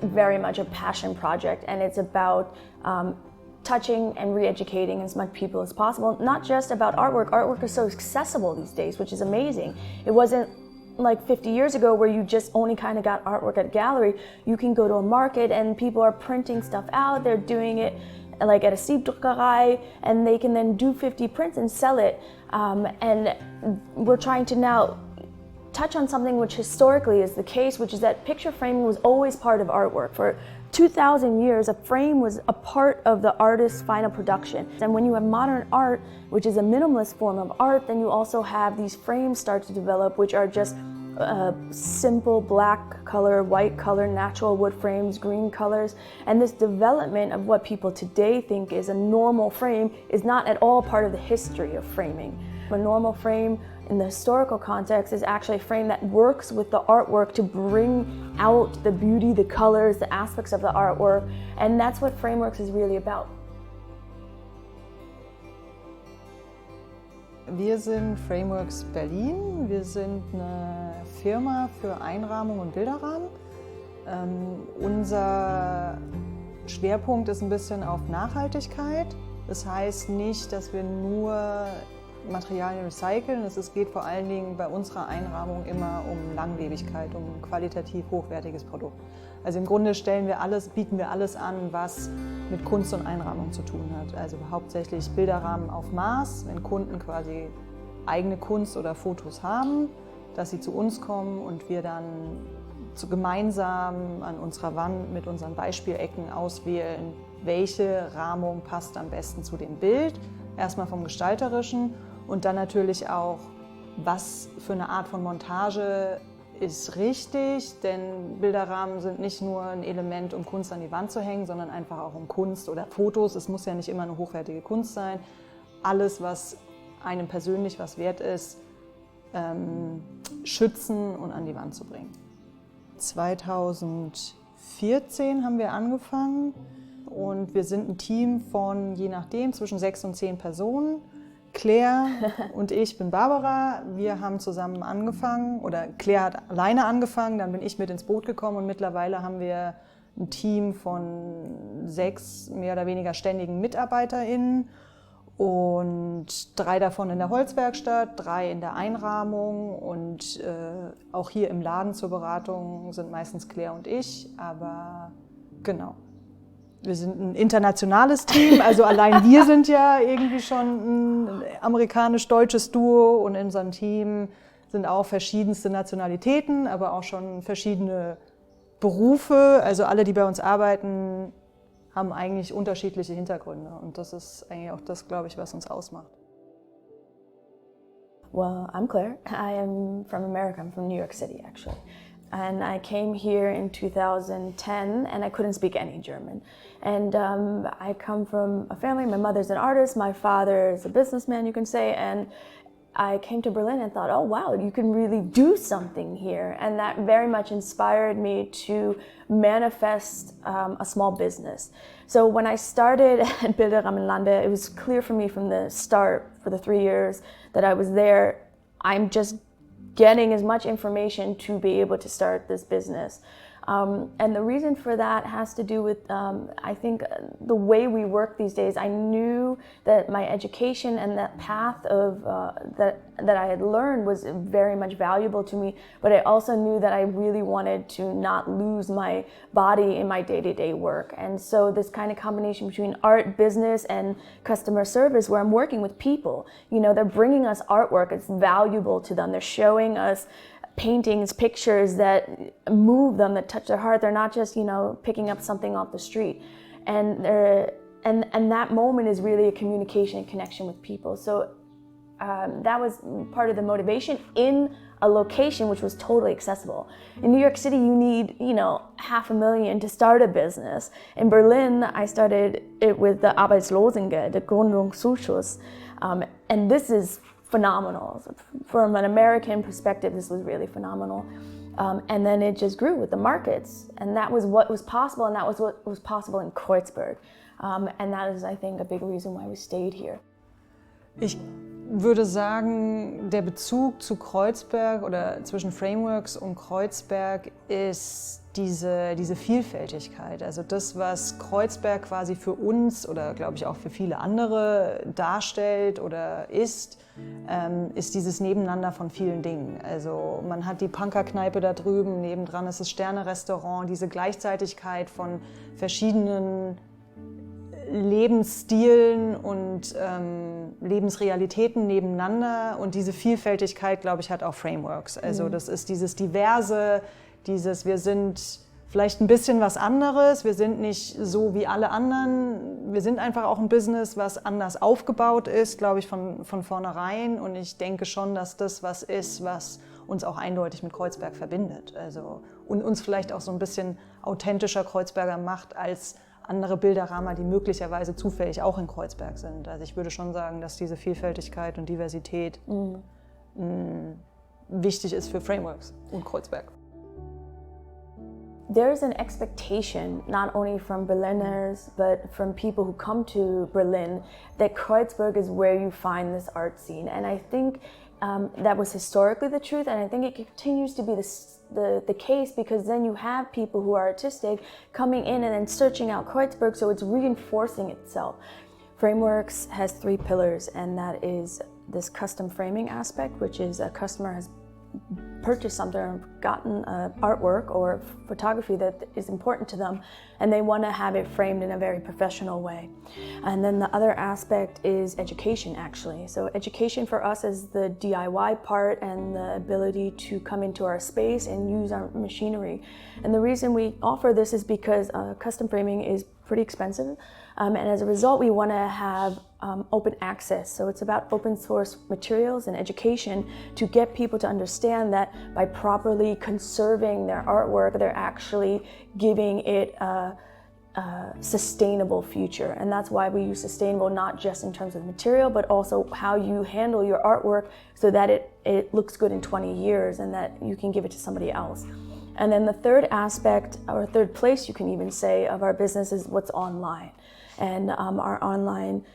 very much a passion project, and it's about touching and re-educating as much people as possible. Not just about artwork. Artwork is so accessible these days, which is amazing. It wasn't like 50 years ago where you just only kind of got artwork at a gallery. You can go to a market and people are printing stuff out. They're doing it like at a Siebdruckerei, and they can then do 50 prints and sell it. And we're trying to now touch on something which historically is the case, which is that picture framing was always part of artwork. For 2,000 years, a frame was a part of the artist's final production. And when you have modern art, which is a minimalist form of art, then you also have these frames start to develop, which are just simple black color, white color, natural wood frames, green colors. And this development of what people today think is a normal frame is not at all part of the history of framing. A normal frame in the historical context is actually a frame that works with the artwork to bring out the beauty, the colors, the aspects of the artwork. And that's what Frameworks is really about. Wir sind Frameworks Berlin. Wir sind eine Firma für Einrahmung und Bilderrahmen. Unser Schwerpunkt ist ein bisschen auf Nachhaltigkeit. Das heißt nicht, dass wir nur Materialien recyceln. Es geht vor allen Dingen bei unserer Einrahmung immer um Langlebigkeit, um ein qualitativ hochwertiges Produkt. Also im Grunde bieten wir alles an, was mit Kunst und Einrahmung zu tun hat. Also hauptsächlich Bilderrahmen auf Maß, wenn Kunden quasi eigene Kunst oder Fotos haben, dass sie zu uns kommen und wir dann gemeinsam an unserer Wand mit unseren Beispielecken auswählen, welche Rahmung passt am besten zu dem Bild. Erstmal vom Gestalterischen und dann natürlich auch, was für eine Art von Montage ist richtig, denn Bilderrahmen sind nicht nur ein Element, um Kunst an die Wand zu hängen, sondern einfach auch um Kunst oder Fotos. Es muss ja nicht immer eine hochwertige Kunst sein. Alles, was einem persönlich was wert ist, schützen und an die Wand zu bringen. 2014 haben wir angefangen und wir sind ein Team von, je nachdem, zwischen 6 und 10 Personen. Claire und ich bin Barbara, wir haben zusammen angefangen, oder Claire hat alleine angefangen, dann bin ich mit ins Boot gekommen und mittlerweile haben wir ein Team von 6 mehr oder weniger ständigen MitarbeiterInnen und 3 davon in der Holzwerkstatt, 3 in der Einrahmung und auch hier im Laden zur Beratung sind meistens Claire und ich, aber genau. Wir sind ein internationales Team, also allein wir sind ja irgendwie schon ein amerikanisch-deutsches Duo und in unserem Team sind auch verschiedenste Nationalitäten, aber auch schon verschiedene Berufe. Also alle, die bei uns arbeiten, haben eigentlich unterschiedliche Hintergründe und das ist eigentlich auch das, glaube ich, was uns ausmacht. Well, I'm Claire. I am from America. I'm from New York City, actually. And I came here in 2010 and I couldn't speak any German. And I come from a family, my mother's an artist, my father is a businessman, you can say, and I came to Berlin and thought, oh wow, you can really do something here. And that very much inspired me to manifest a small business. So when I started at Bilderrahmenlande, it was clear for me from the start, for the 3 years that I was there, I'm just getting as much information to be able to start this business. And the reason for that has to do with, I think, the way we work these days. I knew that my education and that path of that I had learned was very much valuable to me, but I also knew that I really wanted to not lose my body in my day-to-day work. And so this kind of combination between art, business, and customer service, where I'm working with people, you know, they're bringing us artwork, it's valuable to them, they're showing us paintings, pictures that move them, that touch their heart. They're not just, you know, picking up something off the street. And that moment is really a communication and connection with people. So that was part of the motivation in a location which was totally accessible. In New York City, you need, you know, $500,000 to start a business. In Berlin, I started it with the Arbeitslosengeld, the Gründungszuschuss. And this is phenomenal. From an American perspective, this was really phenomenal. And then it just grew with the markets. And that was what was possible, and that was what was possible in Kreuzberg. And that is, I think, a big reason why we stayed here. Ich würde sagen, der Bezug zu Kreuzberg oder zwischen Frameworks und Kreuzberg ist diese Vielfältigkeit. Also das, was Kreuzberg quasi für uns oder glaube ich auch für viele andere darstellt oder ist dieses Nebeneinander von vielen Dingen. Also man hat die Punkerkneipe da drüben, nebendran ist das Sterne-Restaurant, diese Gleichzeitigkeit von verschiedenen Lebensstilen und Lebensrealitäten nebeneinander und diese Vielfältigkeit, glaube ich, hat auch Frameworks. Also das ist dieses Diverse, wir sind vielleicht ein bisschen was anderes, wir sind nicht so wie alle anderen, wir sind einfach auch ein Business, was anders aufgebaut ist, glaube ich, von vornherein. Und ich denke schon, dass das was ist, was uns auch eindeutig mit Kreuzberg verbindet. Also, und uns vielleicht auch so ein bisschen authentischer Kreuzberger macht als andere Bilderrahmen, die möglicherweise zufällig auch in Kreuzberg sind. Also ich würde schon sagen, dass diese Vielfältigkeit und Diversität wichtig ist für Frameworks und Kreuzberg. There's an expectation, not only from Berliners, but from people who come to Berlin, that Kreuzberg is where you find this art scene. And I think that was historically the truth, and I think it continues to be the case, because then you have people who are artistic coming in and then searching out Kreuzberg, so it's reinforcing itself. Frameworks has 3 pillars, and that is this custom framing aspect, which is a customer has purchased something or gotten artwork or photography that is important to them, and they want to have it framed in a very professional way. And then the other aspect is education, actually. So education for us is the DIY part and the ability to come into our space and use our machinery. And the reason we offer this is because custom framing is pretty expensive, and as a result we want to have open access. So it's about open source materials and education to get people to understand that by properly conserving their artwork, they're actually giving it a sustainable future. And that's why we use sustainable not just in terms of material, but also how you handle your artwork so that it looks good in 20 years and that you can give it to somebody else. And then the third aspect, or third place you can even say, of our business is what's online. And our online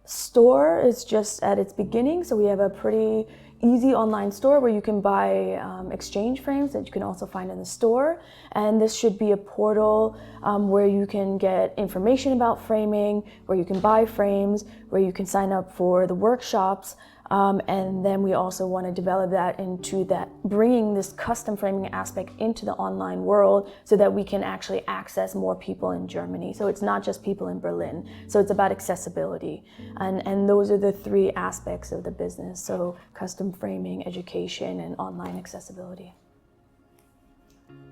store is just at its beginning, so we have a pretty easy online store where you can buy exchange frames that you can also find in the store. And this should be a portal where you can get information about framing, where you can buy frames, where you can sign up for the workshops. And then we also want to develop that into that, bringing this custom framing aspect into the online world so that we can actually access more people in Germany. So it's not just people in Berlin. So it's about accessibility. And those are the 3 aspects of the business. So custom framing, education, and online accessibility.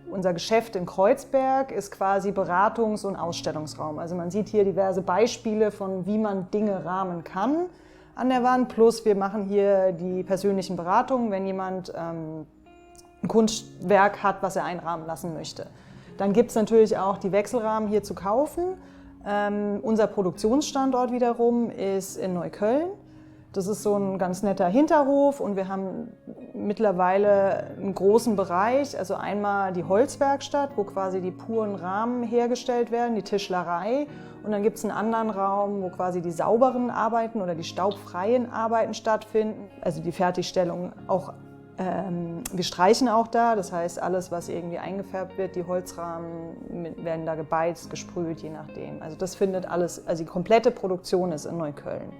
Unser Geschäft in Kreuzberg ist quasi Beratungs- und Ausstellungsraum. Also man sieht hier diverse Beispiele von, wie man Dinge rahmen kann an der Wand, plus wir machen hier die persönlichen Beratungen, wenn jemand ein Kunstwerk hat, was er einrahmen lassen möchte. Dann gibt es natürlich auch die Wechselrahmen hier zu kaufen. Unser Produktionsstandort wiederum ist in Neukölln. Das ist so ein ganz netter Hinterhof und wir haben mittlerweile einen großen Bereich, also einmal die Holzwerkstatt, wo quasi die puren Rahmen hergestellt werden, die Tischlerei. Und dann gibt es einen anderen Raum, wo quasi die sauberen Arbeiten oder die staubfreien Arbeiten stattfinden. Also die Fertigstellung auch, wir streichen auch da, das heißt alles, was irgendwie eingefärbt wird, die Holzrahmen werden da gebeizt, gesprüht, je nachdem. Also das findet alles, also die komplette Produktion ist in Neukölln.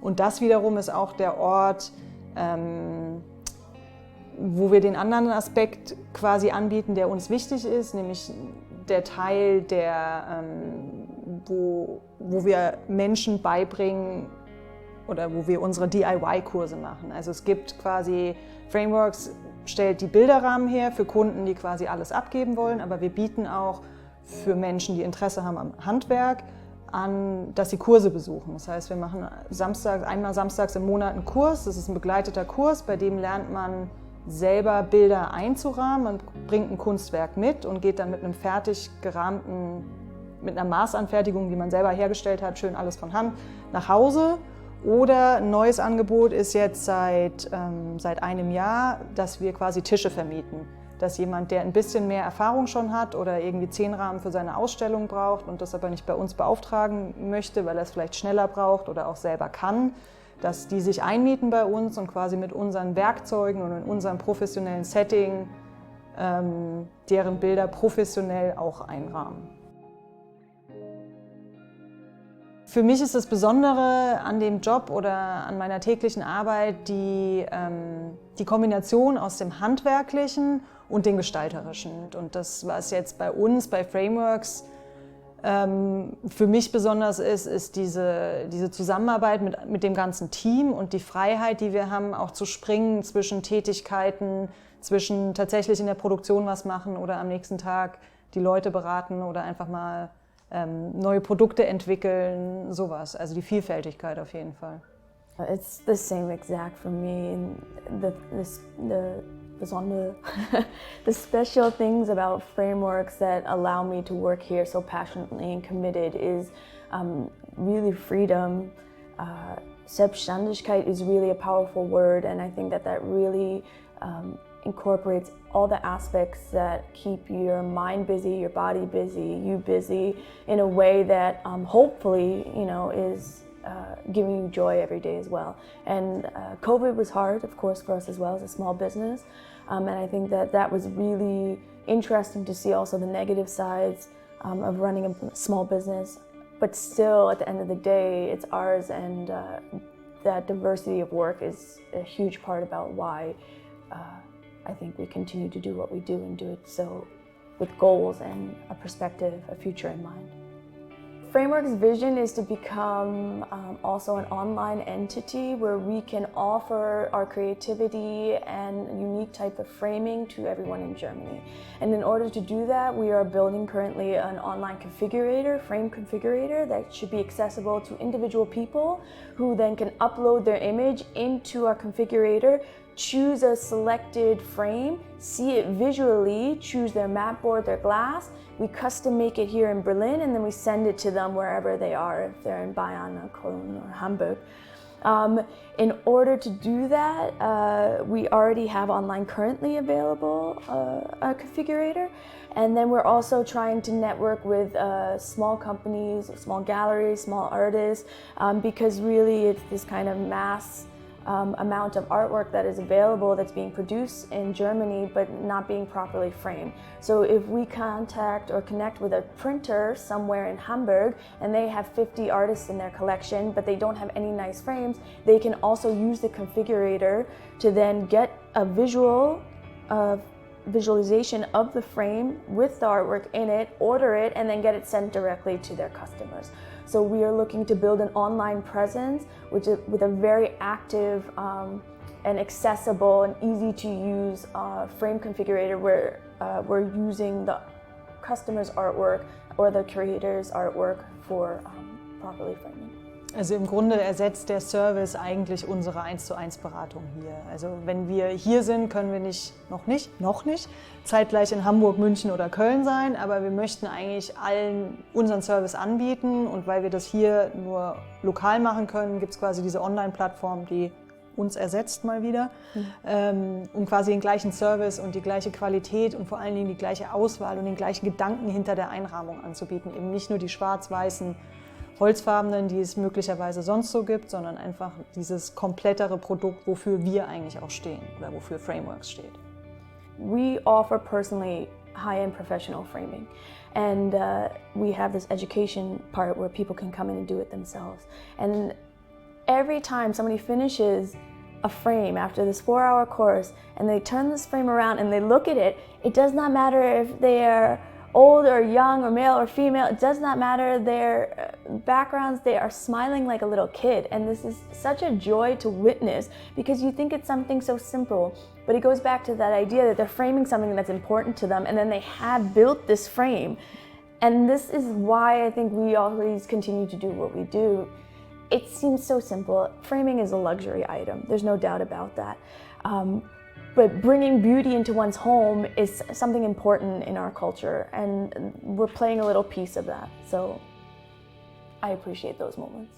Und das wiederum ist auch der Ort, wo wir den anderen Aspekt quasi anbieten, der uns wichtig ist, nämlich der Teil, wo wir Menschen beibringen oder wo wir unsere DIY-Kurse machen. Also es gibt quasi Frameworks, stellt die Bilderrahmen her für Kunden, die quasi alles abgeben wollen, aber wir bieten auch für Menschen, die Interesse haben am Handwerk, an, dass sie Kurse besuchen. Das heißt, wir machen einmal samstags im Monat einen Kurs. Das ist ein begleiteter Kurs, bei dem lernt man selber Bilder einzurahmen. Man bringt ein Kunstwerk mit und geht dann mit einem fertig gerahmten, mit einer Maßanfertigung, die man selber hergestellt hat, schön alles von Hand, nach Hause. Oder ein neues Angebot ist jetzt seit einem Jahr, dass wir quasi Tische vermieten. Dass jemand, der ein bisschen mehr Erfahrung schon hat oder irgendwie 10 Rahmen für seine Ausstellung braucht und das aber nicht bei uns beauftragen möchte, weil er es vielleicht schneller braucht oder auch selber kann, dass die sich einmieten bei uns und quasi mit unseren Werkzeugen und in unserem professionellen Setting deren Bilder professionell auch einrahmen. Für mich ist das Besondere an dem Job oder an meiner täglichen Arbeit die Kombination aus dem Handwerklichen und dem Gestalterischen. Und das, was jetzt bei uns, bei Frameworks, für mich besonders ist diese Zusammenarbeit mit dem ganzen Team und die Freiheit, die wir haben, auch zu springen zwischen Tätigkeiten, zwischen tatsächlich in der Produktion was machen oder am nächsten Tag die Leute beraten oder einfach mal neue Produkte entwickeln, sowas. Also die Vielfältigkeit auf jeden Fall. It's the same exact for me. And the special things about frameworks that allow me to work here so passionately and committed is really freedom. Selbstständigkeit is really a powerful word, and I think that really incorporates all the aspects that keep your mind busy, your body busy, you busy in a way that hopefully, is giving you joy every day as well. And COVID was hard, of course, for us as well as a small business. And I think that was really interesting to see also the negative sides of running a small business. But still, at the end of the day, it's ours, and that diversity of work is a huge part about why I think we continue to do what we do and do it so with goals and a perspective, a future in mind. Framework's vision is to become also an online entity where we can offer our creativity and unique type of framing to everyone in Germany. And in order to do that, we are building currently an online configurator, frame configurator, that should be accessible to individual people who then can upload their image into our configurator, choose a selected frame, see it visually, choose their mat board, their glass. We custom make it here in Berlin, and then we send it to them wherever they are, if they're in Bayern or Cologne or Hamburg. In order to do that, we already have online currently available a configurator, and then we're also trying to network with small companies, small galleries, small artists, because really it's this kind of mass amount of artwork that is available that's being produced in Germany but not being properly framed. So if we contact or connect with a printer somewhere in Hamburg and they have 50 artists in their collection but they don't have any nice frames, they can also use the configurator to then get a visualization of the frame with the artwork in it, order it, and then get it sent directly to their customers. So we are looking to build an online presence with a very active and accessible and easy to use frame configurator where we're using the customer's artwork or the creator's artwork for properly framing. Also im Grunde ersetzt der Service eigentlich unsere 1:1 Beratung hier. Also wenn wir hier sind, können wir noch nicht zeitgleich in Hamburg, München oder Köln sein, aber wir möchten eigentlich allen unseren Service anbieten, und weil wir das hier nur lokal machen können, gibt es quasi diese Online-Plattform, die uns ersetzt mal wieder, um quasi den gleichen Service und die gleiche Qualität und vor allen Dingen die gleiche Auswahl und den gleichen Gedanken hinter der Einrahmung anzubieten. Eben nicht nur die schwarz-weißen Holzfarbenen, die es möglicherweise sonst so gibt, sondern einfach dieses komplettere Produkt, wofür wir eigentlich auch stehen oder wofür Frameworks steht. We offer personally high-end professional framing, and we have this education part where people can come in and do it themselves. And every time somebody finishes a frame after this 4-hour course and they turn this frame around and they look at it, it does not matter if they are old or young or male or female, it does not matter their backgrounds, they are smiling like a little kid. And this is such a joy to witness because you think it's something so simple, but it goes back to that idea that they're framing something that's important to them and then they have built this frame. And this is why I think we always continue to do what we do. It seems so simple. Framing is a luxury item, there's no doubt about that. But bringing beauty into one's home is something important in our culture, and we're playing a little piece of that. So I appreciate those moments.